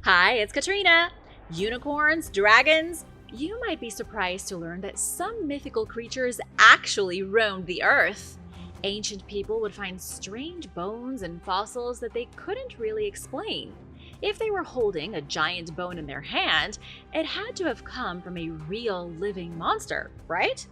Hi, it's Katrina. Unicorns, dragons. You might be surprised to learn that some mythical creatures actually roamed the earth. Ancient people would find strange bones and fossils that they couldn't really explain. If they were holding a giant bone in their hand, it had to have come from a real living monster, right?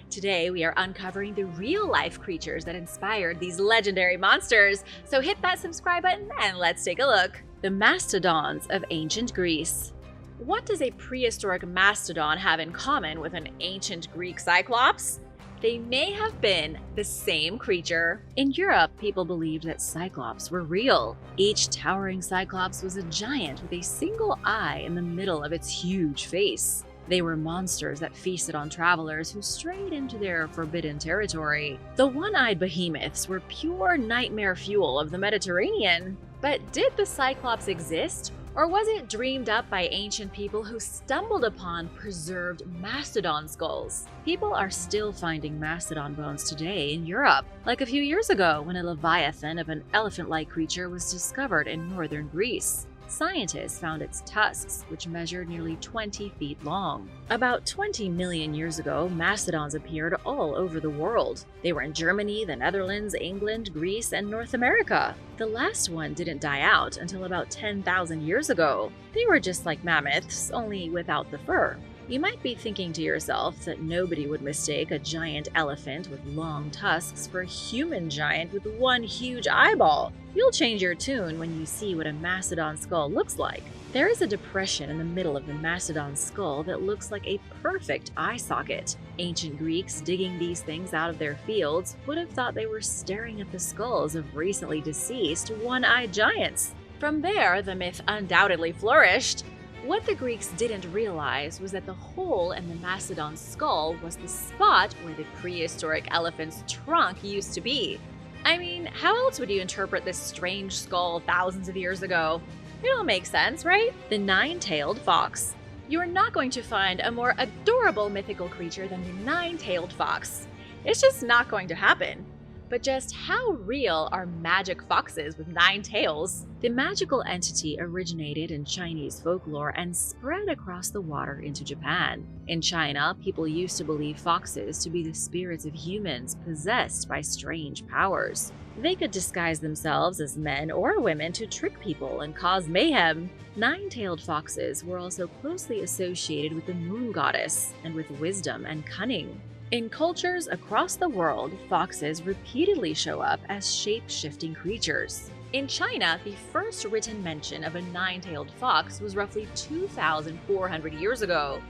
Today, we are uncovering the real-life creatures that inspired these legendary monsters, so hit that subscribe button and let's take a look. The mastadons of ancient Greece. What does a prehistoric mastodon have in common with an ancient Greek cyclops? They may have been the same creature. In Europe, people believed that cyclops were real. Each towering cyclops was a giant with a single eye in the middle of its huge face. They were monsters that feasted on travelers who strayed into their forbidden territory. The one-eyed behemoths were pure nightmare fuel of the Mediterranean. But did the cyclops exist? Or was it dreamed up by ancient people who stumbled upon preserved mastodon skulls? People are still finding mastodon bones today in Europe, like a few years ago when a leviathan of an elephant-like creature was discovered in northern Greece. Scientists found its tusks, which measured nearly 20 feet long. About 20 million years ago, mastodons appeared all over the world. They were in Germany, the Netherlands, England, Greece, and North America. The last one didn't die out until about 10,000 years ago. They were just like mammoths, only without the fur. You might be thinking to yourself that nobody would mistake a giant elephant with long tusks for a human giant with one huge eyeball. You'll change your tune when you see what a mastodon skull looks like. There is a depression in the middle of the mastodon skull that looks like a perfect eye socket. Ancient Greeks digging these things out of their fields would have thought they were staring at the skulls of recently deceased one-eyed giants. From there, the myth undoubtedly flourished. What the Greeks didn't realize was that the hole in the mastodon's skull was the spot where the prehistoric elephant's trunk used to be. I mean, how else would you interpret this strange skull thousands of years ago? It all makes sense, right? The nine-tailed fox. You are not going to find a more adorable mythical creature than the nine-tailed fox. It's just not going to happen. But just how real are magic foxes with 9 tails? The magical entity originated in Chinese folklore and spread across the water into Japan. In China, people used to believe foxes to be the spirits of humans possessed by strange powers. They could disguise themselves as men or women to trick people and cause mayhem. 9-tailed foxes were also closely associated with the moon goddess and with wisdom and cunning. In cultures across the world, foxes repeatedly show up as shape-shifting creatures. In China, the first written mention of a 9-tailed fox was roughly 2,400 years ago.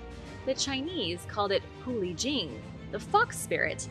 The Chinese called it Hulijing, the fox spirit.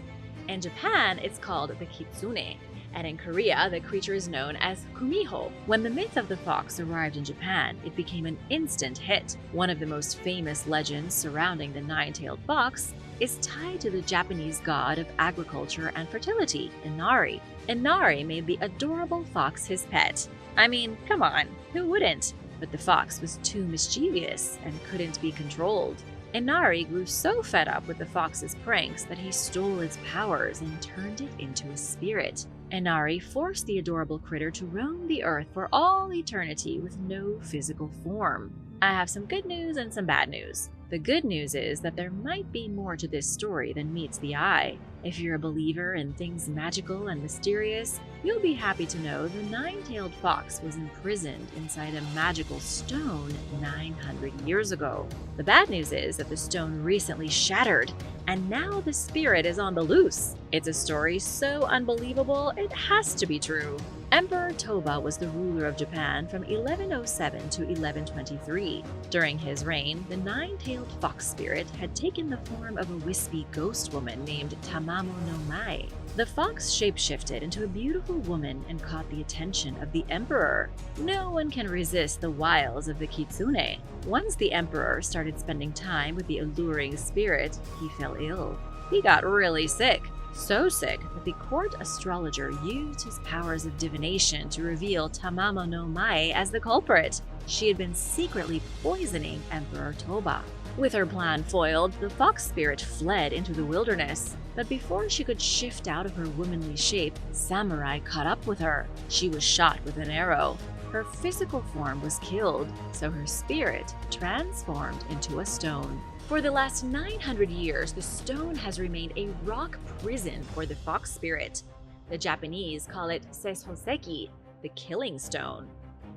In Japan, it's called the kitsune. And in Korea, the creature is known as kumiho. When the myth of the fox arrived in Japan, it became an instant hit. One of the most famous legends surrounding the 9-tailed fox is tied to the Japanese god of agriculture and fertility, Inari. Inari made the adorable fox his pet. I mean, come on, who wouldn't? But the fox was too mischievous and couldn't be controlled. Inari grew so fed up with the fox's pranks that he stole its powers and turned it into a spirit. Inari forced the adorable critter to roam the earth for all eternity with no physical form. I have some good news and some bad news. The good news is that there might be more to this story than meets the eye. If you're a believer in things magical and mysterious, you'll be happy to know the 9-tailed fox was imprisoned inside a magical stone 900 years ago. The bad news is that the stone recently shattered, and now the spirit is on the loose. It's a story so unbelievable, it has to be true. Emperor Toba was the ruler of Japan from 1107 to 1123. During his reign, the 9-tailed fox spirit had taken the form of a wispy ghost woman named Tamamo no Mai. The fox shapeshifted into a beautiful woman and caught the attention of the emperor. No one can resist the wiles of the kitsune. Once the emperor started spending time with the alluring spirit, he fell ill. He got really sick. So sick that the court astrologer used his powers of divination to reveal Tamamo no Mai as the culprit. She had been secretly poisoning Emperor Toba. With her plan foiled, the fox spirit fled into the wilderness. But before she could shift out of her womanly shape, samurai caught up with her. She was shot with an arrow. Her physical form was killed, so her spirit transformed into a stone. For the last 900 years, the stone has remained a rock prison for the fox spirit. The Japanese call it seishoseki, the killing stone.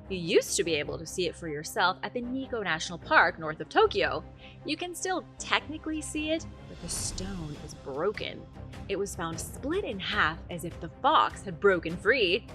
You used to be able to see it for yourself at the Nikko National Park north of Tokyo. You can still technically see it, but the stone is broken. It was found split in half as if the fox had broken free.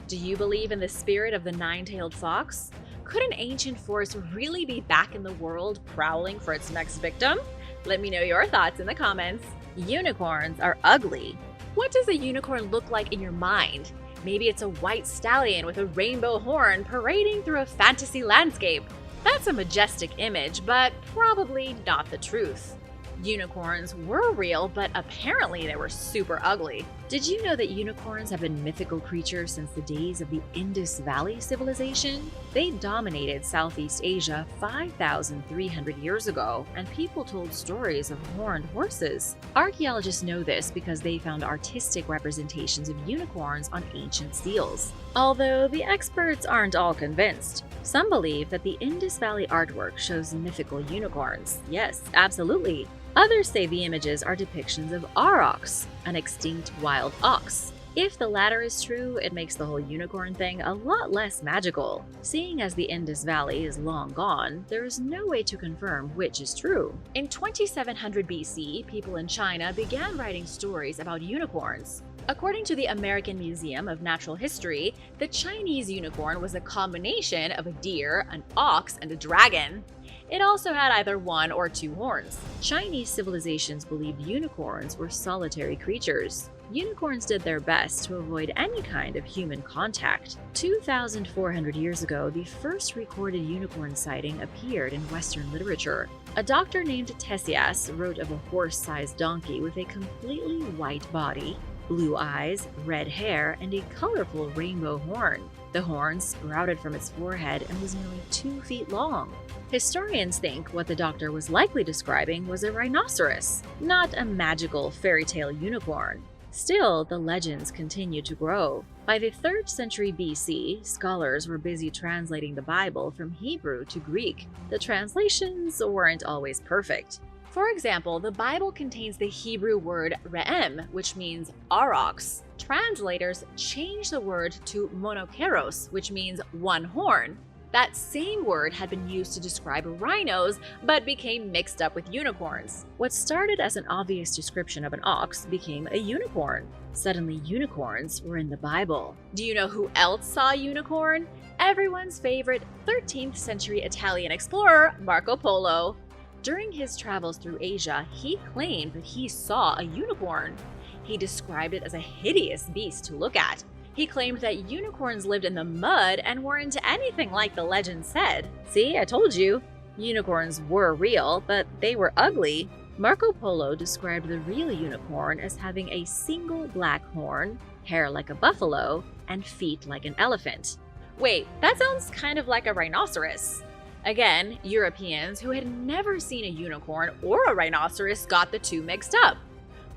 Do you believe in the spirit of the nine-tailed fox? Could an ancient forest really be back in the world prowling for its next victim? Let me know your thoughts in the comments. Unicorns are ugly. What does a unicorn look like in your mind? Maybe it's a white stallion with a rainbow horn parading through a fantasy landscape. That's a majestic image, but probably not the truth. Unicorns were real, but apparently they were super ugly. Did you know that unicorns have been mythical creatures since the days of the Indus Valley civilization? They dominated Southeast Asia 5,300 years ago, and people told stories of horned horses. Archaeologists know this because they found artistic representations of unicorns on ancient seals. Although the experts aren't all convinced. Some believe that the Indus Valley artwork shows mythical unicorns. Yes, absolutely. Others say the images are depictions of aurochs, an extinct wild ox. If the latter is true, it makes the whole unicorn thing a lot less magical. Seeing as the Indus Valley is long gone, there is no way to confirm which is true. In 2700 BC, people in China began writing stories about unicorns. According to the American Museum of Natural History, the Chinese unicorn was a combination of a deer, an ox, and a dragon. It also had either one or two horns. Chinese civilizations believed unicorns were solitary creatures. Unicorns did their best to avoid any kind of human contact. 2,400 years ago, the first recorded unicorn sighting appeared in Western literature. A doctor named Ctesias wrote of a horse-sized donkey with a completely white body, blue eyes, red hair, and a colorful rainbow horn. The horn sprouted from its forehead and was nearly 2 feet long. Historians think what the doctor was likely describing was a rhinoceros, not a magical fairy tale unicorn. Still, the legends continue to grow. By the 3rd century BC, scholars were busy translating the Bible from Hebrew to Greek. The translations weren't always perfect. For example, the Bible contains the Hebrew word re'em, which means aurochs. Translators changed the word to monokeros, which means one horn. That same word had been used to describe rhinos, but became mixed up with unicorns. What started as an obvious description of an ox became a unicorn. Suddenly, unicorns were in the Bible. Do you know who else saw a unicorn? Everyone's favorite 13th century Italian explorer, Marco Polo. During his travels through Asia, he claimed that he saw a unicorn. He described it as a hideous beast to look at. He claimed that unicorns lived in the mud and weren't anything like the legend said. See, I told you. Unicorns were real, but they were ugly. Marco Polo described the real unicorn as having a single black horn, hair like a buffalo, and feet like an elephant. Wait, that sounds kind of like a rhinoceros. Again, Europeans who had never seen a unicorn or a rhinoceros got the two mixed up.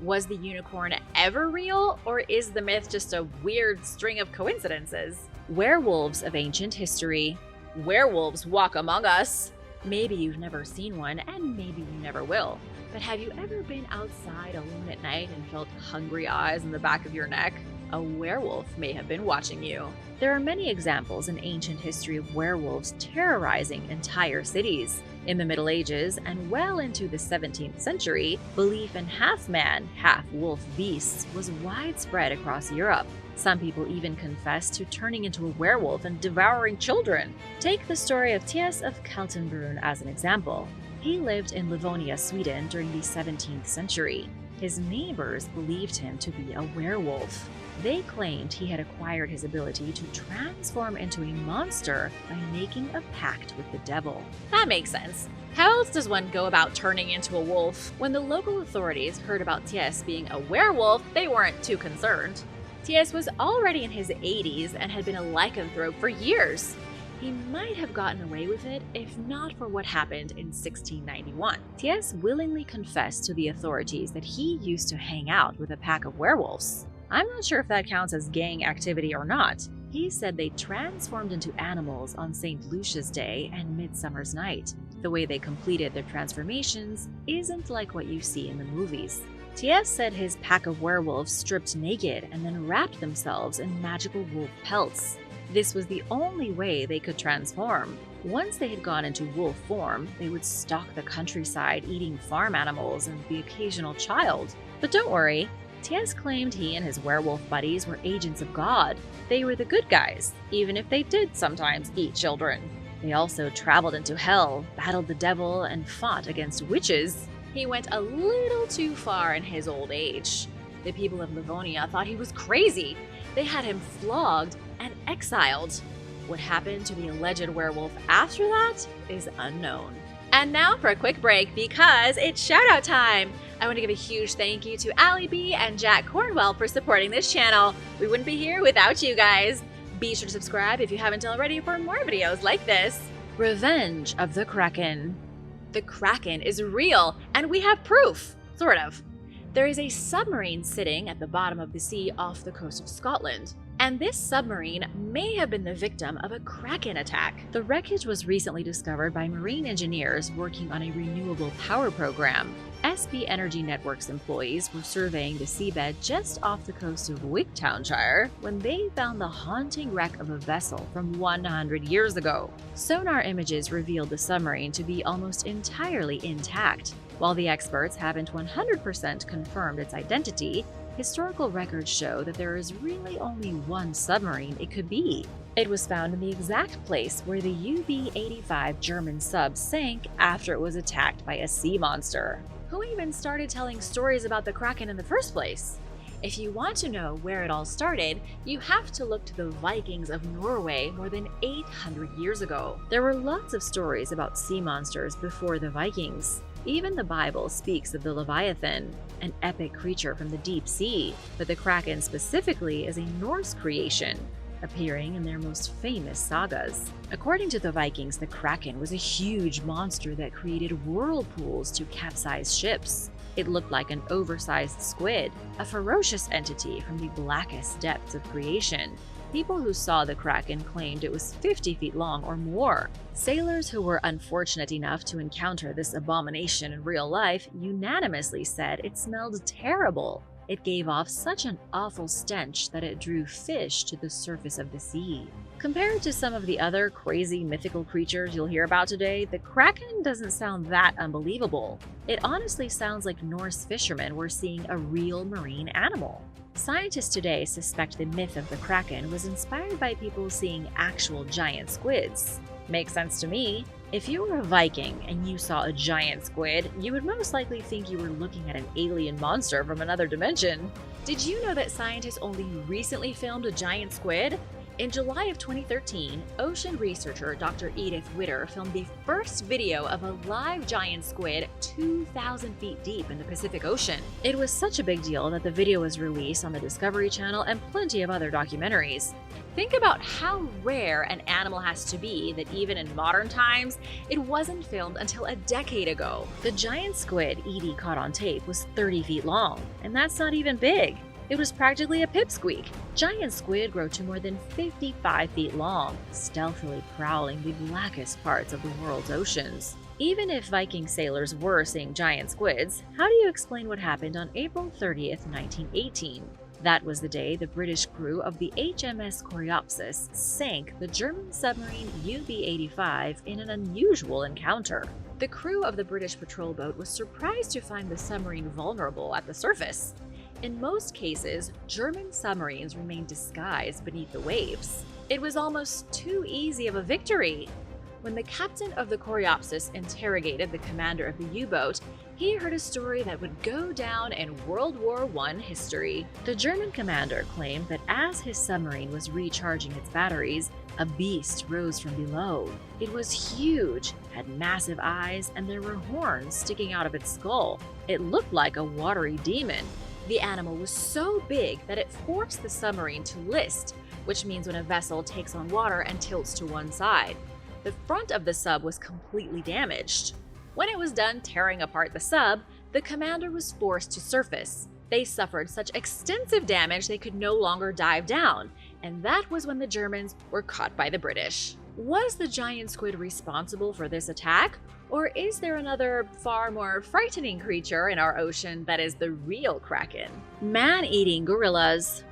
Was the unicorn ever real, or is the myth just a weird string of coincidences? Werewolves of ancient history. Werewolves walk among us. Maybe you've never seen one, and maybe you never will. But have you ever been outside alone at night and felt hungry eyes in the back of your neck? A werewolf may have been watching you. There are many examples in ancient history of werewolves terrorizing entire cities. In the Middle Ages and well into the 17th century, belief in half-man, half-wolf beasts was widespread across Europe. Some people even confessed to turning into a werewolf and devouring children. Take the story of Thies of Kaltenbrunn as an example. He lived in Livonia, Sweden during the 17th century. His neighbors believed him to be a werewolf. They claimed he had acquired his ability to transform into a monster by making a pact with the devil. That makes sense. How else does one go about turning into a wolf? When the local authorities heard about Thies being a werewolf, they weren't too concerned. Thies was already in his 80s and had been a lycanthrope for years. He might have gotten away with it if not for what happened in 1691. Thies willingly confessed to the authorities that he used to hang out with a pack of werewolves. I'm not sure if that counts as gang activity or not. He said they transformed into animals on St. Lucia's Day and Midsummer's Night. The way they completed their transformations isn't like what you see in the movies. T.S. said his pack of werewolves stripped naked and then wrapped themselves in magical wolf pelts. This was the only way they could transform. Once they had gone into wolf form, they would stalk the countryside eating farm animals and the occasional child. But don't worry, T.S. claimed he and his werewolf buddies were agents of God. They were the good guys, even if they did sometimes eat children. They also traveled into hell, battled the devil, and fought against witches. He went a little too far in his old age. The people of Livonia thought he was crazy. They had him flogged and exiled. What happened to the alleged werewolf after that is unknown. And now for a quick break because it's shoutout time. I want to give a huge thank you to Allie B and Jack Cornwell for supporting this channel. We wouldn't be here without you guys. Be sure to subscribe if you haven't already for more videos like this. Revenge of the Kraken. The Kraken is real, and we have proof, sort of. There is a submarine sitting at the bottom of the sea off the coast of Scotland, and this submarine may have been the victim of a Kraken attack. The wreckage was recently discovered by marine engineers working on a renewable power program. SB Energy Network's employees were surveying the seabed just off the coast of Wigtownshire when they found the haunting wreck of a vessel from 100 years ago. Sonar images revealed the submarine to be almost entirely intact. While the experts haven't 100% confirmed its identity, historical records show that there is really only one submarine it could be. It was found in the exact place where the UB-85 German sub sank after it was attacked by a sea monster. Who even started telling stories about the Kraken in the first place? If you want to know where it all started, you have to look to the Vikings of Norway more than 800 years ago. There were lots of stories about sea monsters before the Vikings. Even the Bible speaks of the Leviathan, an epic creature from the deep sea, but the Kraken specifically is a Norse creation, appearing in their most famous sagas. According to the Vikings, the Kraken was a huge monster that created whirlpools to capsize ships. It looked like an oversized squid, a ferocious entity from the blackest depths of creation. People who saw the Kraken claimed it was 50 feet long or more. Sailors who were unfortunate enough to encounter this abomination in real life unanimously said it smelled terrible. It gave off such an awful stench that it drew fish to the surface of the sea. Compared to some of the other crazy mythical creatures you'll hear about today, the Kraken doesn't sound that unbelievable. It honestly sounds like Norse fishermen were seeing a real marine animal. Scientists today suspect the myth of the Kraken was inspired by people seeing actual giant squids. Makes sense to me. If you were a Viking and you saw a giant squid, you would most likely think you were looking at an alien monster from another dimension. Did you know that scientists only recently filmed a giant squid? In July of 2013, ocean researcher Dr. Edith Witter filmed the first video of a live giant squid 2,000 feet deep in the Pacific Ocean. It was such a big deal that the video was released on the Discovery Channel and plenty of other documentaries. Think about how rare an animal has to be that even in modern times, it wasn't filmed until a decade ago. The giant squid Edie caught on tape was 30 feet long, and that's not even big. It was practically a pipsqueak. Giant squid grow to more than 55 feet long, stealthily prowling the blackest parts of the world's oceans. Even if Viking sailors were seeing giant squids, how do you explain what happened on April 30th, 1918? That was the day the British crew of the HMS Coreopsis sank the German submarine UB-85 in an unusual encounter. The crew of the British patrol boat was surprised to find the submarine vulnerable at the surface. In most cases, German submarines remained disguised beneath the waves. It was almost too easy of a victory. When the captain of the Coreopsis interrogated the commander of the U-boat, he heard a story that would go down in World War I history. The German commander claimed that as his submarine was recharging its batteries, a beast rose from below. It was huge, had massive eyes, and there were horns sticking out of its skull. It looked like a watery demon. The animal was so big that it forced the submarine to list, which means when a vessel takes on water and tilts to one side. The front of the sub was completely damaged. When it was done tearing apart the sub, the commander was forced to surface. They suffered such extensive damage they could no longer dive down. and that was when the Germans were caught by the British. Was the giant squid responsible for this attack, or is there another far more frightening creature in our ocean that is the real kraken? Man-eating gorillas.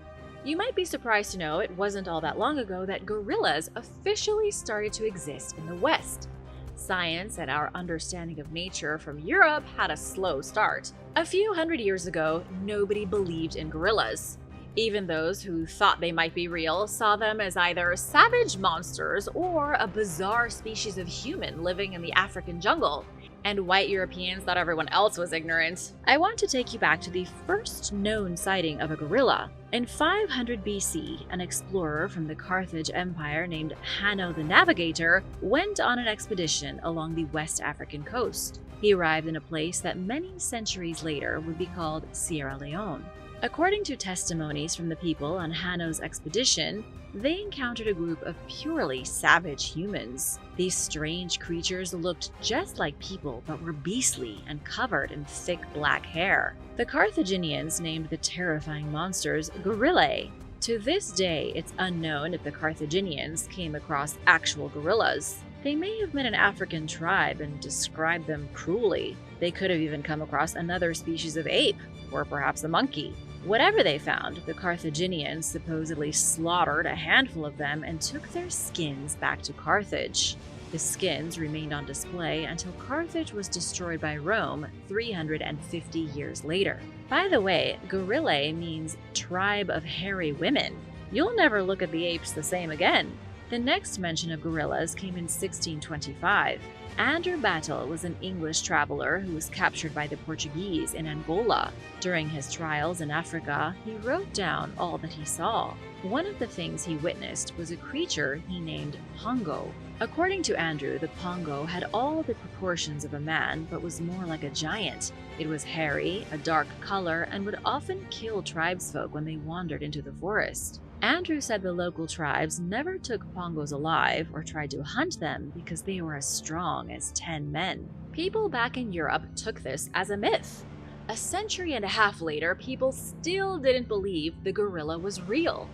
You might be surprised to know it wasn't all that long ago that gorillas officially started to exist in the West. Science and our understanding of nature from Europe had a slow start. A few hundred years ago, nobody believed in gorillas. Even those who thought they might be real saw them as either savage monsters or a bizarre species of human living in the African jungle. And white Europeans thought everyone else was ignorant. I want to take you back to the first known sighting of a gorilla. In 500 BC, an explorer from the Carthage Empire named Hanno the Navigator went on an expedition along the West African coast. He arrived in a place that many centuries later would be called Sierra Leone. According to testimonies from the people on Hanno's expedition, they encountered a group of purely savage humans. These strange creatures looked just like people but were beastly and covered in thick black hair. The Carthaginians named the terrifying monsters gorillae. To this day, it's unknown if the Carthaginians came across actual gorillas. They may have met an African tribe and described them cruelly. They could have even come across another species of ape, or perhaps a monkey. Whatever they found, the Carthaginians supposedly slaughtered a handful of them and took their skins back to Carthage. The skins remained on display until Carthage was destroyed by Rome 350 years later. By the way, gorillae means tribe of hairy women. You'll never look at the apes the same again. The next mention of gorillas came in 1625. Andrew Battle was an English traveler who was captured by the Portuguese in Angola. During his trials in Africa, he wrote down all that he saw. One of the things he witnessed was a creature he named Pongo. According to Andrew, the Pongo had all the proportions of a man but was more like a giant. It was hairy, a dark color, and would often kill tribesfolk when they wandered into the forest. Andrew said the local tribes never took Pongos alive or tried to hunt them because they were as strong as 10 men. People back in Europe took this as a myth. A century and a half later, people still didn't believe the gorilla was real.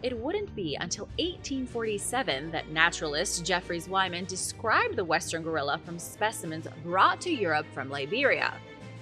It wouldn't be until 1847 that naturalist Jeffries Wyman described the western gorilla from specimens brought to Europe from Liberia.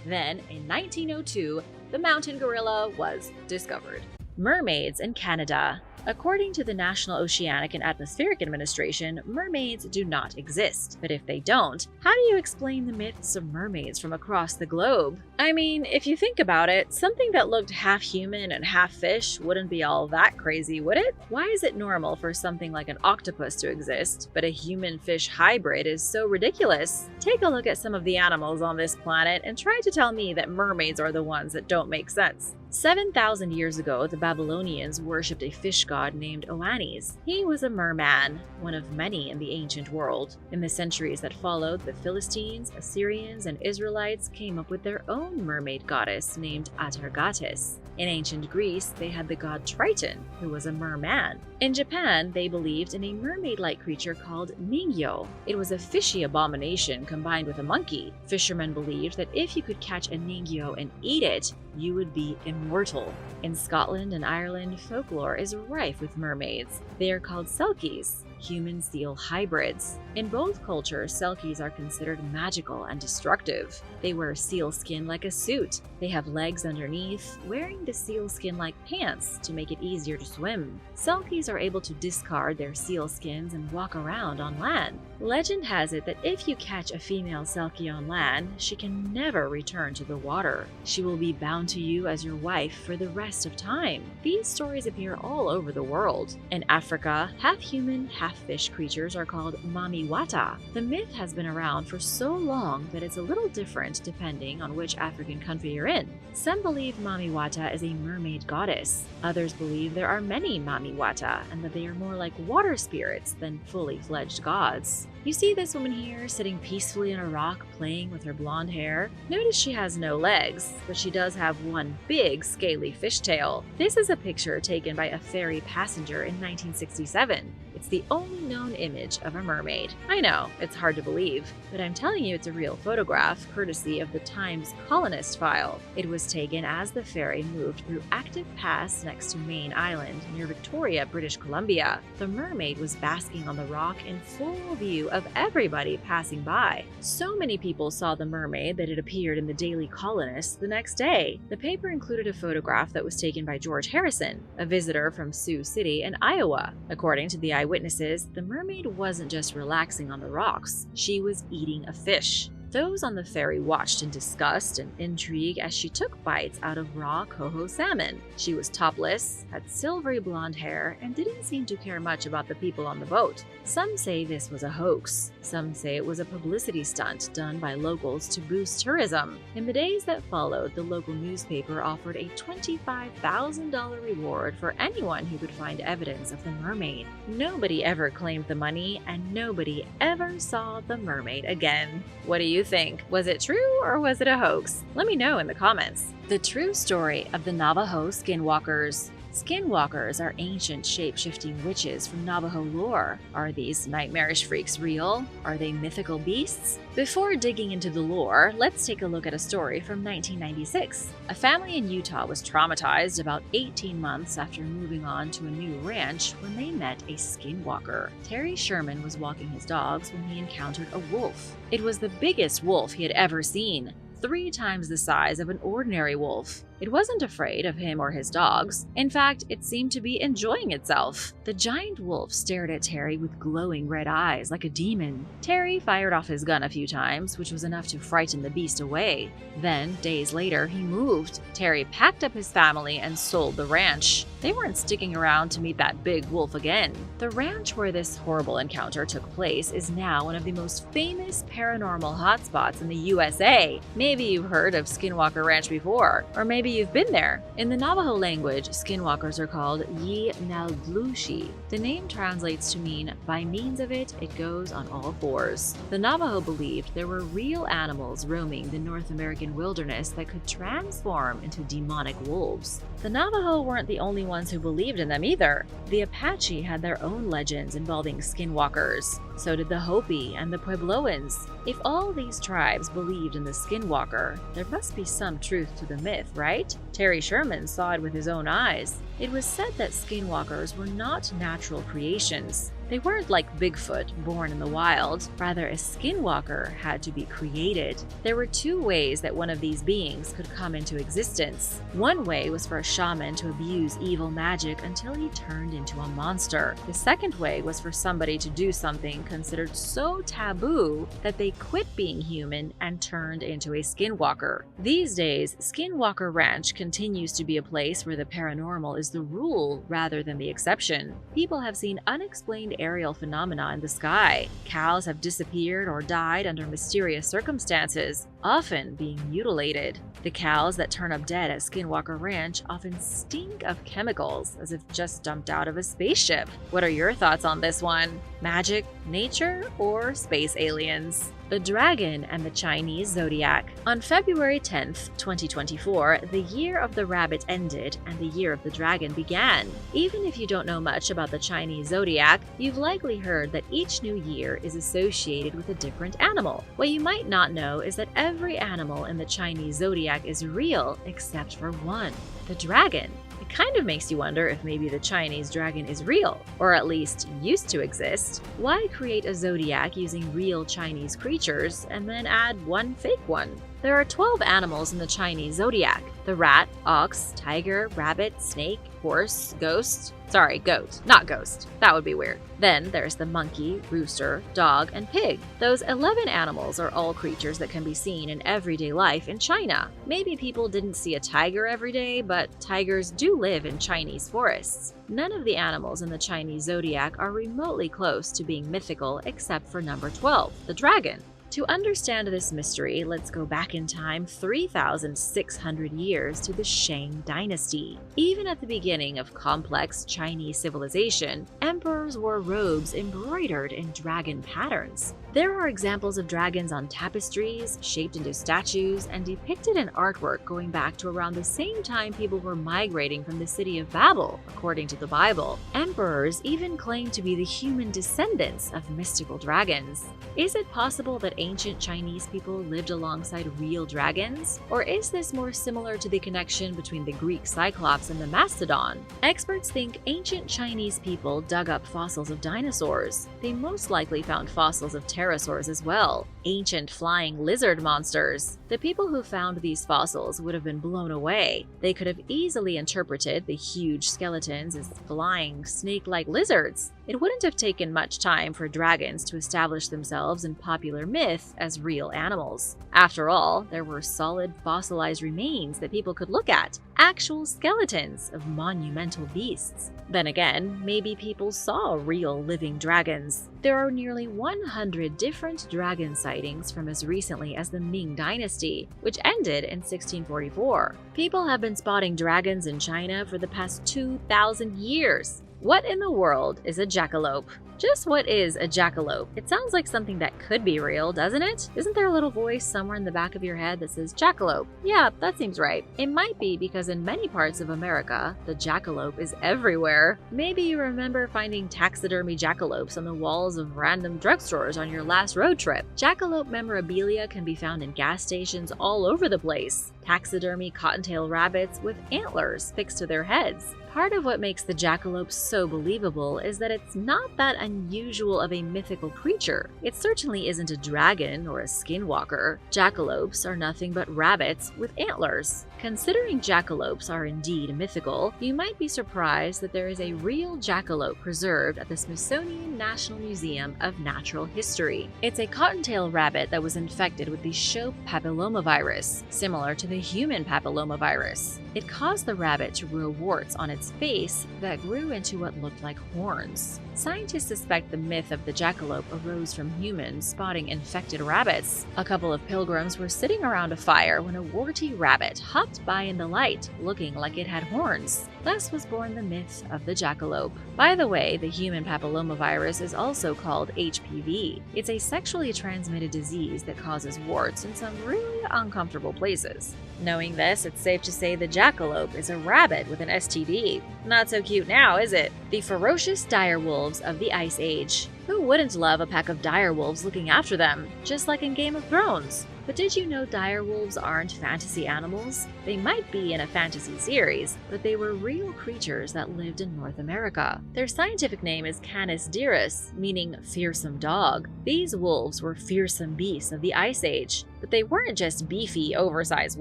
Then, in 1902, the mountain gorilla was discovered. Mermaids in Canada. According to the National Oceanic and Atmospheric Administration, mermaids do not exist. But if they don't, how do you explain the myths of mermaids from across the globe? I mean, if you think about it, something that looked half human and half fish wouldn't be all that crazy, would it? Why is it normal for something like an octopus to exist, but a human-fish hybrid is so ridiculous? Take a look at some of the animals on this planet and try to tell me that mermaids are the ones that don't make sense. 7,000 years ago, the Babylonians worshipped a fish god named Oannes. He was a merman, one of many in the ancient world. In the centuries that followed, the Philistines, Assyrians, and Israelites came up with their own mermaid goddess named Atargatis. In ancient Greece, they had the god Triton, who was a merman. In Japan, they believed in a mermaid-like creature called Ningyo. It was a fishy abomination combined with a monkey. Fishermen believed that if you could catch a Ningyo and eat it, you would be immortal. In Scotland and Ireland, folklore is rife with mermaids. They are called selkies, human-seal hybrids. In both cultures, selkies are considered magical and destructive. They wear seal skin like a suit. They have legs underneath, wearing the seal skin like pants to make it easier to swim. Selkies are able to discard their seal skins and walk around on land. Legend has it that if you catch a female selkie on land, she can never return to the water. She will be bound to you as your wife for the rest of time. These stories appear all over the world. In Africa, half-human, half-fish creatures are called mamiwata. The myth has been around for so long that it's a little different depending on which African country you're in. Some believe mamiwata is a mermaid goddess. Others believe there are many mamiwata and that they are more like water spirits than fully fledged gods. You see this woman here sitting peacefully on a rock playing with her blonde hair? Notice she has no legs, but she does have one big scaly fishtail. This is a picture taken by a ferry passenger in 1967. It's the only known image of a mermaid. I know, it's hard to believe, but I'm telling you it's a real photograph, courtesy of the Times Colonist file. It was taken as the ferry moved through Active Pass next to Main Island near Victoria, British Columbia. The mermaid was basking on the rock in full view of everybody passing by. So many people saw the mermaid that it appeared in the Daily Colonist the next day. The paper included a photograph that was taken by George Harrison, a visitor from Sioux City in Iowa. According to the eyewitnesses, the mermaid wasn't just relaxing on the rocks, she was eating a fish. Those on the ferry watched in disgust and intrigue as she took bites out of raw coho salmon. She was topless, had silvery blonde hair, and didn't seem to care much about the people on the boat. Some say this was a hoax. Some say it was a publicity stunt done by locals to boost tourism. In the days that followed, the local newspaper offered a $25,000 reward for anyone who could find evidence of the mermaid. Nobody ever claimed the money, and nobody ever saw the mermaid again. What do you think? Was it true or was it a hoax? Let me know in the comments. The true story of the Navajo skinwalkers. Skinwalkers are ancient shape-shifting witches from Navajo lore. Are these nightmarish freaks real? Are they mythical beasts? Before digging into the lore, let's take a look at a story from 1996. A family in Utah was traumatized about 18 months after moving on to a new ranch when they met a skinwalker. Terry Sherman was walking his dogs when he encountered a wolf. It was the biggest wolf he had ever seen, 3 times the size of an ordinary wolf. It wasn't afraid of him or his dogs. In fact, it seemed to be enjoying itself. The giant wolf stared at Terry with glowing red eyes like a demon. Terry fired off his gun a few times, which was enough to frighten the beast away. Then, days later, he moved. Terry packed up his family and sold the ranch. They weren't sticking around to meet that big wolf again. The ranch where this horrible encounter took place is now one of the most famous paranormal hotspots in the USA. Maybe you've heard of Skinwalker Ranch before, or maybe you've been there. In the Navajo language, skinwalkers are called Yi Naldlushi. The name translates to mean, by means of it, it goes on all fours. The Navajo believed there were real animals roaming the North American wilderness that could transform into demonic wolves. The Navajo weren't the only ones who believed in them either. The Apache had their own legends involving skinwalkers. So did the Hopi and the Puebloans. If all these tribes believed in the skinwalker, there must be some truth to the myth, right? Terry Sherman saw it with his own eyes. It was said that skinwalkers were not natural creations. They weren't like Bigfoot, born in the wild. Rather, a skinwalker had to be created. There were 2 ways that one of these beings could come into existence. One way was for a shaman to abuse evil magic until he turned into a monster. The second way was for somebody to do something considered so taboo that they quit being human and turned into a skinwalker. These days, Skinwalker Ranch continues to be a place where the paranormal is the rule rather than the exception. People have seen unexplained aerial phenomena in the sky. Cows have disappeared or died under mysterious circumstances, often being mutilated. The cows that turn up dead at Skinwalker Ranch often stink of chemicals, as if just dumped out of a spaceship. What are your thoughts on this one? Magic, nature, or space aliens? The Dragon and the Chinese Zodiac. On February 10th, 2024, the Year of the Rabbit ended and the Year of the Dragon began. Even if you don't know much about the Chinese Zodiac, you've likely heard that each new year is associated with a different animal. What you might not know is that every animal in the Chinese Zodiac is real except for one, the dragon. It kind of makes you wonder if maybe the Chinese dragon is real, or at least used to exist. Why create a zodiac using real Chinese creatures and then add one fake one? There are 12 animals in the Chinese zodiac: the rat, ox, tiger, rabbit, snake, horse, goat, not ghost. That would be weird. Then there's the monkey, rooster, dog, and pig. Those 11 animals are all creatures that can be seen in everyday life in China. Maybe people didn't see a tiger every day, but tigers do live in Chinese forests. None of the animals in the Chinese zodiac are remotely close to being mythical except for number 12, the dragon. To understand this mystery, let's go back in time 3,600 years to the Shang dynasty. Even at the beginning of complex Chinese civilization, emperors wore robes embroidered in dragon patterns. There are examples of dragons on tapestries, shaped into statues, and depicted in artwork going back to around the same time people were migrating from the city of Babel, according to the Bible. Emperors even claim to be the human descendants of mystical dragons. Is it possible that ancient Chinese people lived alongside real dragons? Or is this more similar to the connection between the Greek cyclops and the mastodon? Experts think ancient Chinese people dug up fossils of dinosaurs. They most likely found fossils of pterosaurs as well, ancient flying lizard monsters. The people who found these fossils would have been blown away. They could have easily interpreted the huge skeletons as flying snake-like lizards. It wouldn't have taken much time for dragons to establish themselves in popular myth as real animals. After all, there were solid fossilized remains that people could look at, actual skeletons of monumental beasts. Then again, maybe people saw real living dragons. There are nearly 100 different dragon sightings from as recently as the Ming Dynasty, which ended in 1644. People have been spotting dragons in China for the past 2,000 years. What in the world is a jackalope? Just what is a jackalope? It sounds like something that could be real, doesn't it? Isn't there a little voice somewhere in the back of your head that says jackalope? Yeah, that seems right. It might be because in many parts of America, the jackalope is everywhere. Maybe you remember finding taxidermy jackalopes on the walls of random drugstores on your last road trip. Jackalope memorabilia can be found in gas stations all over the place. Taxidermy cottontail rabbits with antlers fixed to their heads. Part of what makes the jackalope so believable is that it's not that unusual of a mythical creature. It certainly isn't a dragon or a skinwalker. Jackalopes are nothing but rabbits with antlers. Considering jackalopes are indeed mythical, you might be surprised that there is a real jackalope preserved at the Smithsonian National Museum of Natural History. It's a cottontail rabbit that was infected with the Shope papillomavirus, similar to the human papillomavirus. It caused the rabbit to grow warts on its face that grew into what looked like horns. Scientists suspect the myth of the jackalope arose from humans spotting infected rabbits. A couple of pilgrims were sitting around a fire when a warty rabbit hopped by in the light, looking like it had horns. Thus was born the myth of the jackalope. By the way, the human papillomavirus is also called HPV. It's a sexually transmitted disease that causes warts in some really uncomfortable places. Knowing this, it's safe to say the jackalope is a rabbit with an STD. Not so cute now, is it? The ferocious direwolves of the Ice Age. Who wouldn't love a pack of direwolves looking after them, just like in Game of Thrones? But did you know direwolves aren't fantasy animals? They might be in a fantasy series, but they were real creatures that lived in North America. Their scientific name is Canis dirus, meaning fearsome dog. These wolves were fearsome beasts of the Ice Age, but they weren't just beefy, oversized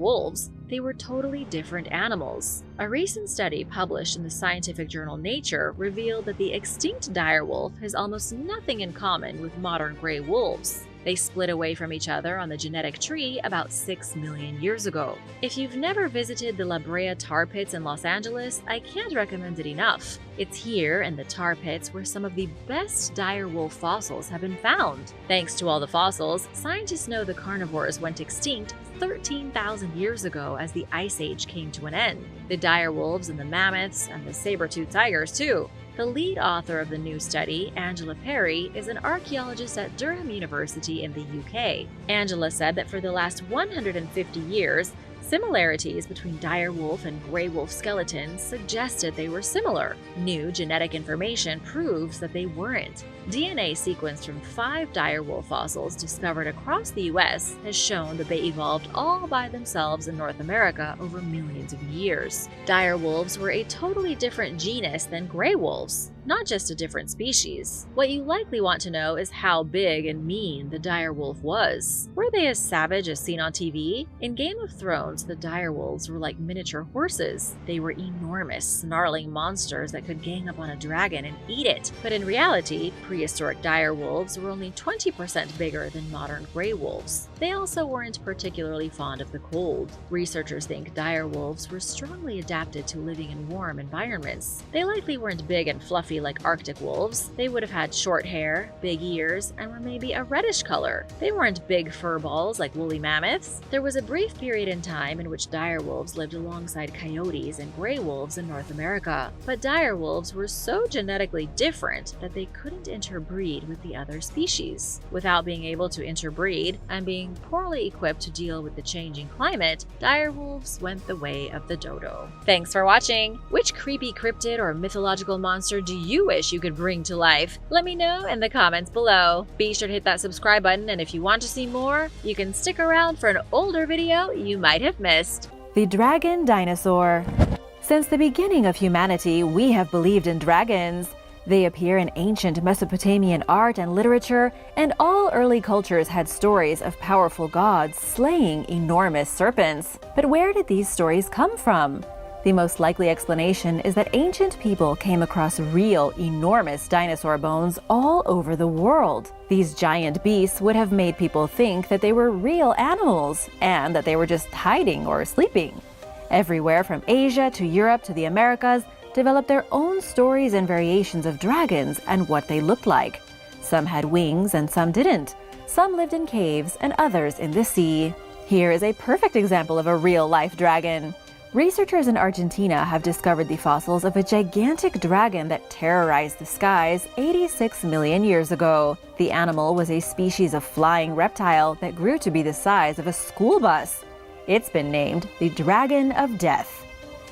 wolves. They were totally different animals. A recent study published in the scientific journal Nature revealed that the extinct direwolf has almost nothing in common with modern gray wolves. They split away from each other on the genetic tree about 6 million years ago. If you've never visited the La Brea tar pits in Los Angeles, I can't recommend it enough. It's here in the tar pits where some of the best direwolf fossils have been found. Thanks to all the fossils, scientists know the carnivores went extinct 13,000 years ago as the Ice Age came to an end. The direwolves and the mammoths and the saber-toothed tigers too. The lead author of the new study, Angela Perry, is an archaeologist at Durham University in the UK. Angela said that for the last 150 years, similarities between direwolf and gray wolf skeletons suggested they were similar. New genetic information proves that they weren't. DNA sequenced from 5 direwolf fossils discovered across the US has shown that they evolved all by themselves in North America over millions of years. Direwolves were a totally different genus than gray wolves, not just a different species. What you likely want to know is how big and mean the direwolf was. Were they as savage as seen on TV? In Game of Thrones, the direwolves were like miniature horses. They were enormous, snarling monsters that could gang up on a dragon and eat it. But in reality, prehistoric direwolves were only 20% bigger than modern gray wolves. They also weren't particularly fond of the cold. Researchers think direwolves were strongly adapted to living in warm environments. They likely weren't big and fluffy be like Arctic wolves. They would have had short hair, big ears, and were maybe a reddish color. They weren't big fur balls like woolly mammoths. There was a brief period in time in which direwolves lived alongside coyotes and gray wolves in North America. But direwolves were so genetically different that they couldn't interbreed with the other species. Without being able to interbreed and being poorly equipped to deal with the changing climate, direwolves went the way of the dodo. Thanks for watching! Which creepy cryptid or mythological monster do you wish you could bring to life? Let me know in the comments below. Be sure to hit that subscribe button, and if you want to see more, you can stick around for an older video you might have missed. The dragon dinosaur. Since the beginning of humanity, we have believed in dragons. They appear in ancient Mesopotamian art and literature, and all early cultures had stories of powerful gods slaying enormous serpents. But where did these stories come from? The most likely explanation is that ancient people came across real, enormous dinosaur bones all over the world. These giant beasts would have made people think that they were real animals, and that they were just hiding or sleeping. Everywhere from Asia to Europe to the Americas developed their own stories and variations of dragons and what they looked like. Some had wings and some didn't. Some lived in caves and others in the sea. Here is a perfect example of a real-life dragon. Researchers in Argentina have discovered the fossils of a gigantic dragon that terrorized the skies 86 million years ago. The animal was a species of flying reptile that grew to be the size of a school bus. It's been named the Dragon of Death.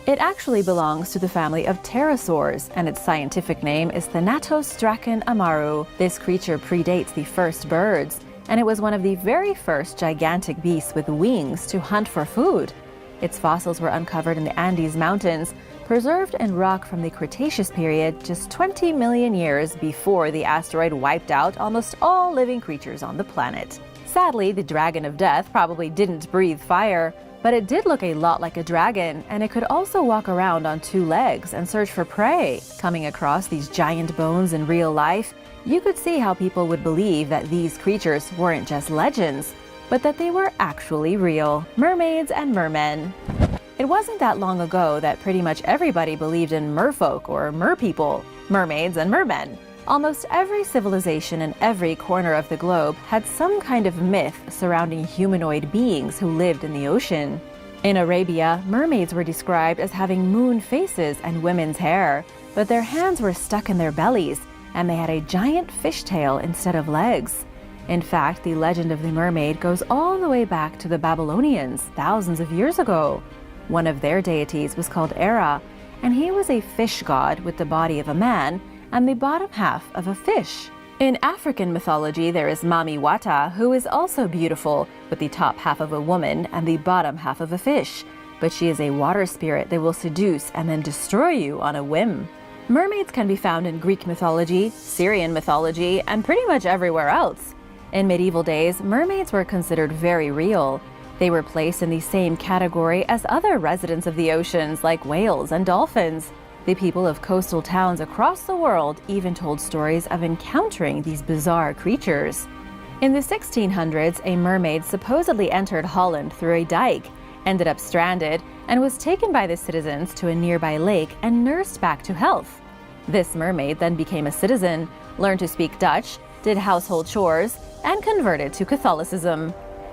It actually belongs to the family of pterosaurs, and its scientific name is Thanatostracan amaru. This creature predates the first birds, and it was one of the very first gigantic beasts with wings to hunt for food. Its fossils were uncovered in the Andes Mountains, preserved in rock from the Cretaceous period just 20 million years before the asteroid wiped out almost all living creatures on the planet. Sadly, the Dragon of Death probably didn't breathe fire, but it did look a lot like a dragon, and it could also walk around on two legs and search for prey. Coming across these giant bones in real life, you could see how people would believe that these creatures weren't just legends, but that they were actually real. Mermaids and mermen. It wasn't that long ago that pretty much everybody believed in merfolk or merpeople, mermaids and mermen. Almost every civilization in every corner of the globe had some kind of myth surrounding humanoid beings who lived in the ocean. In Arabia, mermaids were described as having moon faces and women's hair, but their hands were stuck in their bellies, and they had a giant fishtail instead of legs. In fact, the legend of the mermaid goes all the way back to the Babylonians, thousands of years ago. One of their deities was called Era, and he was a fish god with the body of a man and the bottom half of a fish. In African mythology, there is Mami Wata, who is also beautiful, with the top half of a woman and the bottom half of a fish. But she is a water spirit that will seduce and then destroy you on a whim. Mermaids can be found in Greek mythology, Syrian mythology, and pretty much everywhere else. In medieval days, mermaids were considered very real. They were placed in the same category as other residents of the oceans like whales and dolphins. The people of coastal towns across the world even told stories of encountering these bizarre creatures. In the 1600s, a mermaid supposedly entered Holland through a dike, ended up stranded, and was taken by the citizens to a nearby lake and nursed back to health. This mermaid then became a citizen, learned to speak Dutch, did household chores, and converted to Catholicism.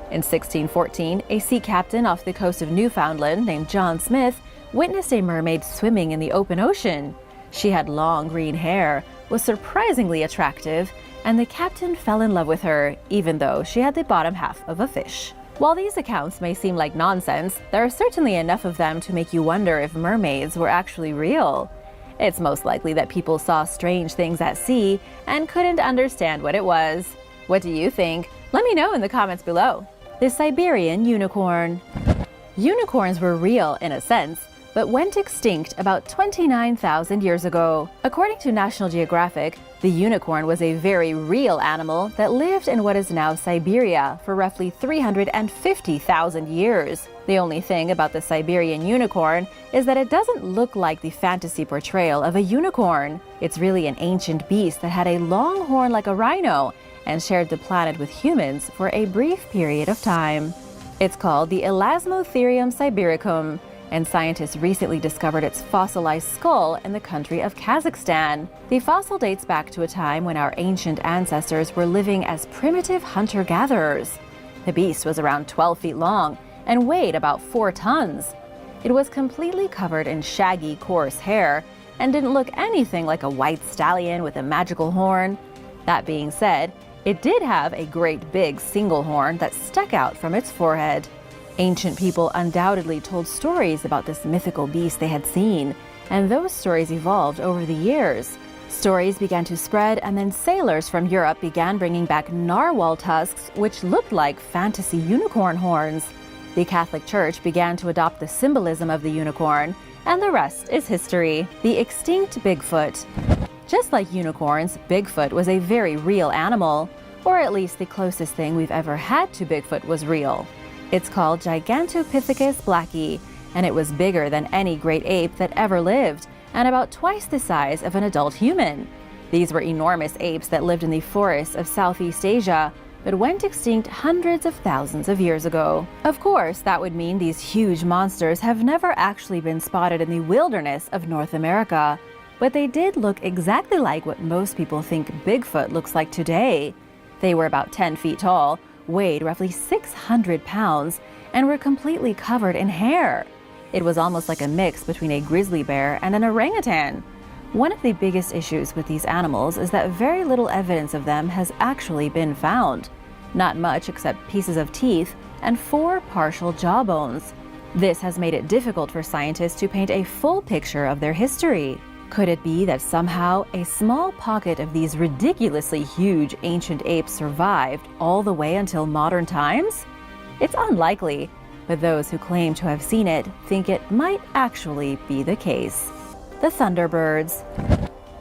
In 1614, a sea captain off the coast of Newfoundland named John Smith witnessed a mermaid swimming in the open ocean. She had long green hair, was surprisingly attractive, and the captain fell in love with her, even though she had the bottom half of a fish. While these accounts may seem like nonsense, there are certainly enough of them to make you wonder if mermaids were actually real. It's most likely that people saw strange things at sea and couldn't understand what it was. What do you think? Let me know in the comments below. The Siberian unicorn. Unicorns were real in a sense, but went extinct about 29,000 years ago. According to National Geographic, the unicorn was a very real animal that lived in what is now Siberia for roughly 350,000 years. The only thing about the Siberian unicorn is that it doesn't look like the fantasy portrayal of a unicorn. It's really an ancient beast that had a long horn like a rhino and shared the planet with humans for a brief period of time. It's called the Elasmotherium sibericum. and scientists recently discovered its fossilized skull in the country of Kazakhstan. The fossil dates back to a time when our ancient ancestors were living as primitive hunter-gatherers. The beast was around 12 feet long and weighed about 4 tons. It was completely covered in shaggy, coarse hair and didn't look anything like a white stallion with a magical horn. That being said, it did have a great big single horn that stuck out from its forehead. Ancient people undoubtedly told stories about this mythical beast they had seen, and those stories evolved over the years. Stories began to spread, and then sailors from Europe began bringing back narwhal tusks, which looked like fantasy unicorn horns. The Catholic Church began to adopt the symbolism of the unicorn, and the rest is history. The extinct Bigfoot. Just like unicorns, Bigfoot was a very real animal, or at least the closest thing we've ever had to Bigfoot was real. It's called Gigantopithecus blacki, and it was bigger than any great ape that ever lived, and about twice the size of an adult human. These were enormous apes that lived in the forests of Southeast Asia, but went extinct hundreds of thousands of years ago. Of course, that would mean these huge monsters have never actually been spotted in the wilderness of North America, but they did look exactly like what most people think Bigfoot looks like today. They were about 10 feet tall, weighed roughly 600 pounds, and were completely covered in hair. It was almost like a mix between a grizzly bear and an orangutan. One of the biggest issues with these animals is that very little evidence of them has actually been found. Not much except pieces of teeth and 4 partial jawbones. This has made it difficult for scientists to paint a full picture of their history. Could it be that somehow a small pocket of these ridiculously huge ancient apes survived all the way until modern times? It's unlikely, but those who claim to have seen it think it might actually be the case. The Thunderbirds.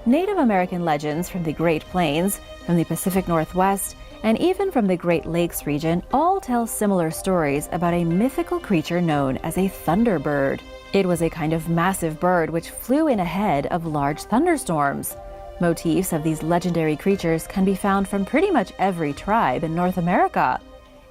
Native American legends from the Great Plains, from the Pacific Northwest, and even from the Great Lakes region all tell similar stories about a mythical creature known as a thunderbird. It was a kind of massive bird which flew in ahead of large thunderstorms. Motifs of these legendary creatures can be found from pretty much every tribe in North America.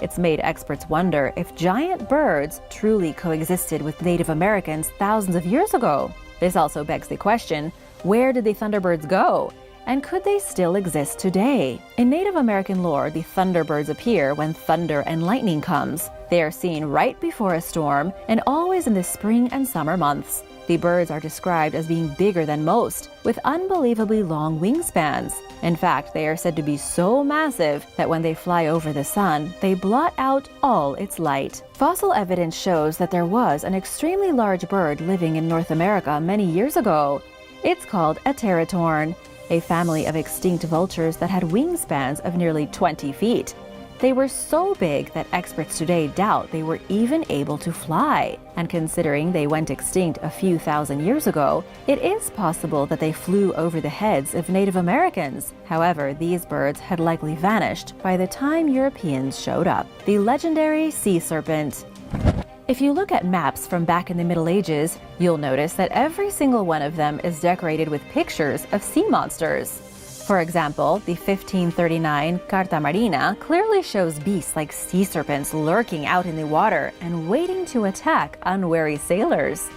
It's made experts wonder if giant birds truly coexisted with Native Americans thousands of years ago. This also begs the question, where did the Thunderbirds go? And could they still exist today? In Native American lore, the Thunderbirds appear when thunder and lightning comes. They are seen right before a storm and always in the spring and summer months. The birds are described as being bigger than most, with unbelievably long wingspans. In fact, they are said to be so massive that when they fly over the sun, they blot out all its light. Fossil evidence shows that there was an extremely large bird living in North America many years ago. It's called a teratorn, a family of extinct vultures that had wingspans of nearly 20 feet. They were so big that experts today doubt they were even able to fly. And considering they went extinct a few thousand years ago, it is possible that they flew over the heads of Native Americans. However, these birds had likely vanished by the time Europeans showed up. The legendary sea serpent. If you look at maps from back in the Middle Ages, you'll notice that every single one of them is decorated with pictures of sea monsters. For example, the 1539 Carta Marina clearly shows beasts like sea serpents lurking out in the water and waiting to attack unwary sailors.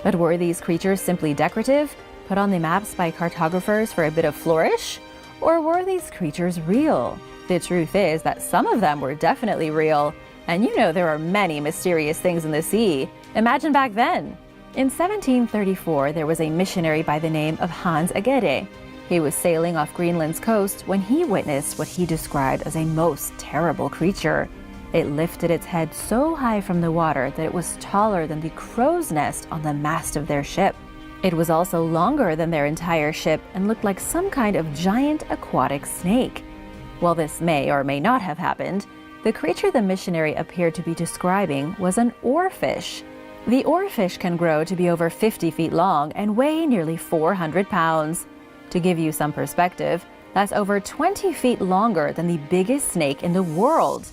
But were these creatures simply decorative, put on the maps by cartographers for a bit of flourish? Or were these creatures real? The truth is that some of them were definitely real. And you know there are many mysterious things in the sea. Imagine back then. In 1734, there was a missionary by the name of Hans Agede. He was sailing off Greenland's coast when he witnessed what he described as a most terrible creature. It lifted its head so high from the water that it was taller than the crow's nest on the mast of their ship. It was also longer than their entire ship and looked like some kind of giant aquatic snake. While this may or may not have happened, the creature the missionary appeared to be describing was an oarfish. The oarfish can grow to be over 50 feet long and weigh nearly 400 pounds. To give you some perspective, that's over 20 feet longer than the biggest snake in the world.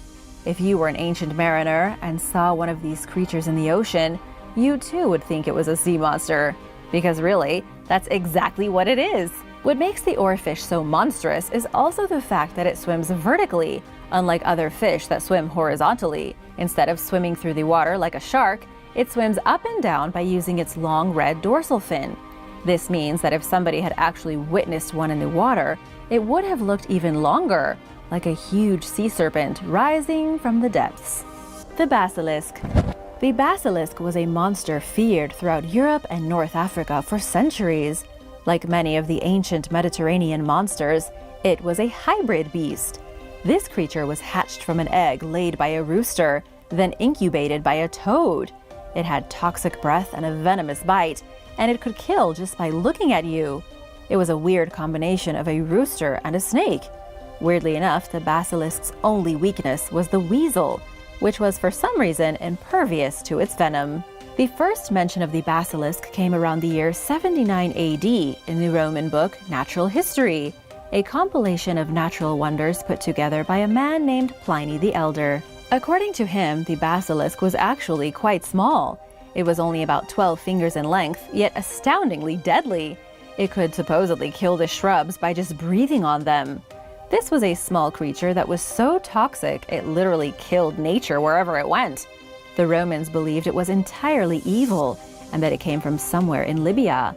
If you were an ancient mariner and saw one of these creatures in the ocean, you too would think it was a sea monster. Because really, that's exactly what it is. What makes the oarfish so monstrous is also the fact that it swims vertically, unlike other fish that swim horizontally. Instead of swimming through the water like a shark, It swims up and down by using its long red dorsal fin. This means that if somebody had actually witnessed one in the water, it would have looked even longer, like a huge sea serpent rising from the depths. The basilisk. The basilisk was a monster feared throughout Europe and North Africa for centuries. Like many of the ancient Mediterranean monsters, it was a hybrid beast. This creature was hatched from an egg laid by a rooster, then incubated by a toad. It had toxic breath and a venomous bite, and it could kill just by looking at you. It was a weird combination of a rooster and a snake. Weirdly enough, the basilisk's only weakness was the weasel, which was for some reason impervious to its venom. The first mention of the basilisk came around the year 79 AD in the Roman book Natural History, a compilation of natural wonders put together by a man named Pliny the Elder. According to him, the basilisk was actually quite small. It was only about 12 fingers in length, yet astoundingly deadly. It could supposedly kill the shrubs by just breathing on them. This was a small creature that was so toxic it literally killed nature wherever it went. The Romans believed it was entirely evil and that it came from somewhere in Libya.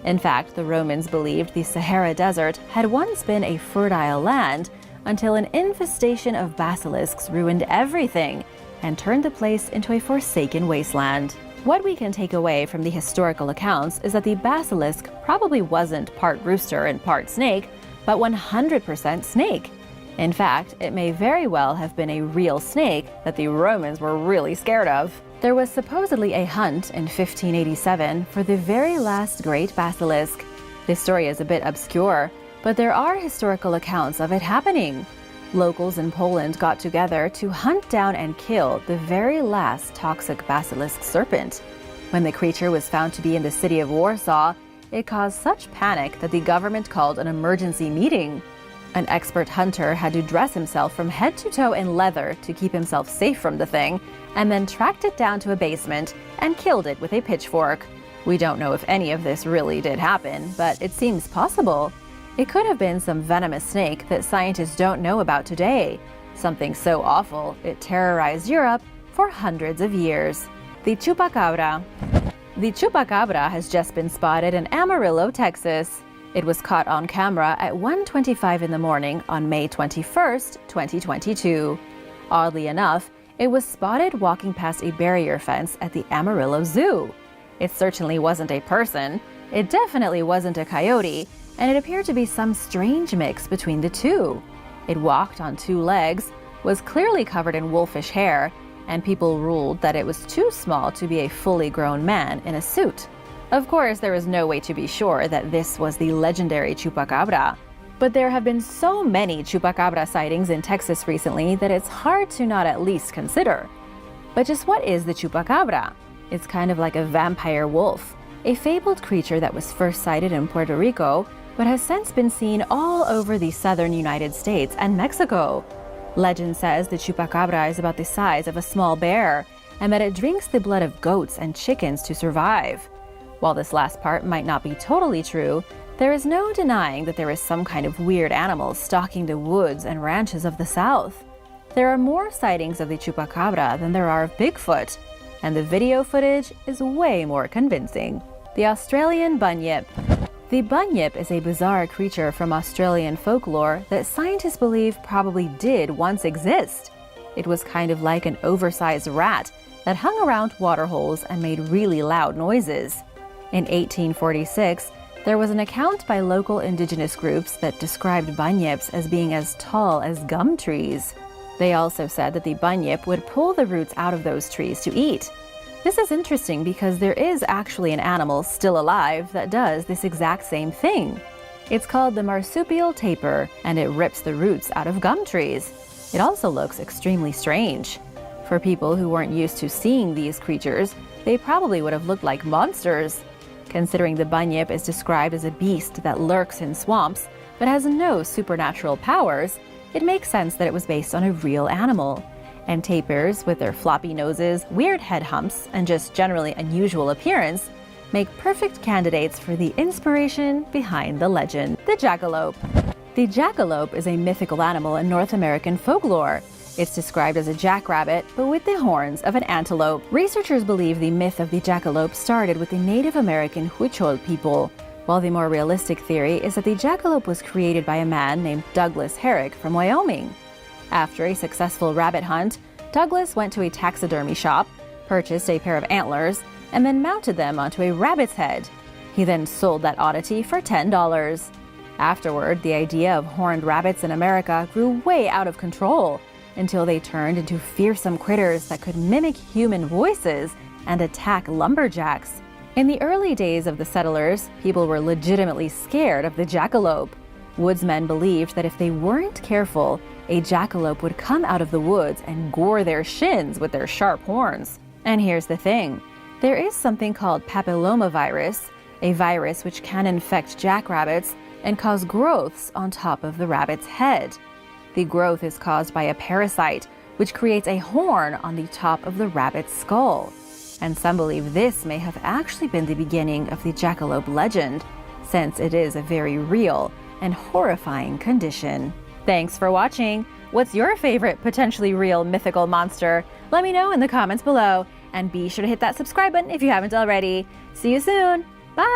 In fact, the Romans believed the Sahara Desert had once been a fertile land until an infestation of basilisks ruined everything and turned the place into a forsaken wasteland. What we can take away from the historical accounts is that the basilisk probably wasn't part rooster and part snake, but 100% snake. In fact, it may very well have been a real snake that the Romans were really scared of. There was supposedly a hunt in 1587 for the very last great basilisk. This story is a bit obscure, but there are historical accounts of it happening. Locals in Poland got together to hunt down and kill the very last toxic basilisk serpent. When the creature was found to be in the city of Warsaw, it caused such panic that the government called an emergency meeting. An expert hunter had to dress himself from head to toe in leather to keep himself safe from the thing, and then tracked it down to a basement and killed it with a pitchfork. We don't know if any of this really did happen, but it seems possible. It could have been some venomous snake that scientists don't know about today. Something so awful, it terrorized Europe for hundreds of years. The chupacabra. The chupacabra has just been spotted in Amarillo, Texas. It was caught on camera at 1:25 in the morning on May 21st, 2022. Oddly enough, it was spotted walking past a barrier fence at the Amarillo Zoo. It certainly wasn't a person. It definitely wasn't a coyote, and it appeared to be some strange mix between the two. It walked on two legs, was clearly covered in wolfish hair, and people ruled that it was too small to be a fully grown man in a suit. Of course, there is no way to be sure that this was the legendary chupacabra, but there have been so many chupacabra sightings in Texas recently that it's hard to not at least consider. But just what is the chupacabra? It's kind of like a vampire wolf, a fabled creature that was first sighted in Puerto Rico, but has since been seen all over the southern United States and Mexico. Legend says the chupacabra is about the size of a small bear, and that it drinks the blood of goats and chickens to survive. While this last part might not be totally true, there is no denying that there is some kind of weird animal stalking the woods and ranches of the South. There are more sightings of the chupacabra than there are of Bigfoot, and the video footage is way more convincing. The Australian bunyip. The bunyip is a bizarre creature from Australian folklore that scientists believe probably did once exist. It was kind of like an oversized rat that hung around waterholes and made really loud noises. In 1846, there was an account by local indigenous groups that described bunyips as being as tall as gum trees. They also said that the bunyip would pull the roots out of those trees to eat. This is interesting because there is actually an animal still alive that does this exact same thing. It's called the marsupial tapir, and it rips the roots out of gum trees. It also looks extremely strange. For people who weren't used to seeing these creatures, they probably would have looked like monsters. Considering the bunyip is described as a beast that lurks in swamps but has no supernatural powers, it makes sense that it was based on a real animal. And tapirs, with their floppy noses, weird head humps, and just generally unusual appearance, make perfect candidates for the inspiration behind the legend. The jackalope. The jackalope is a mythical animal in North American folklore. It's described as a jackrabbit, but with the horns of an antelope. Researchers believe the myth of the jackalope started with the Native American Huichol people, while the more realistic theory is that the jackalope was created by a man named Douglas Herrick from Wyoming. After a successful rabbit hunt, Douglas went to a taxidermy shop, purchased a pair of antlers, and then mounted them onto a rabbit's head. He then sold that oddity for $10. Afterward, the idea of horned rabbits in America grew way out of control until they turned into fearsome critters that could mimic human voices and attack lumberjacks. In the early days of the settlers, people were legitimately scared of the jackalope. Woodsmen believed that if they weren't careful, a jackalope would come out of the woods and gore their shins with their sharp horns. And here's the thing. There is something called papillomavirus, a virus which can infect jackrabbits and cause growths on top of the rabbit's head. The growth is caused by a parasite, which creates a horn on the top of the rabbit's skull. And some believe this may have actually been the beginning of the jackalope legend, since it is a very real and horrifying condition. Thanks for watching. What's your favorite potentially real mythical monster? Let me know in the comments below, and be sure to hit that subscribe button if you haven't already. See you soon. Bye!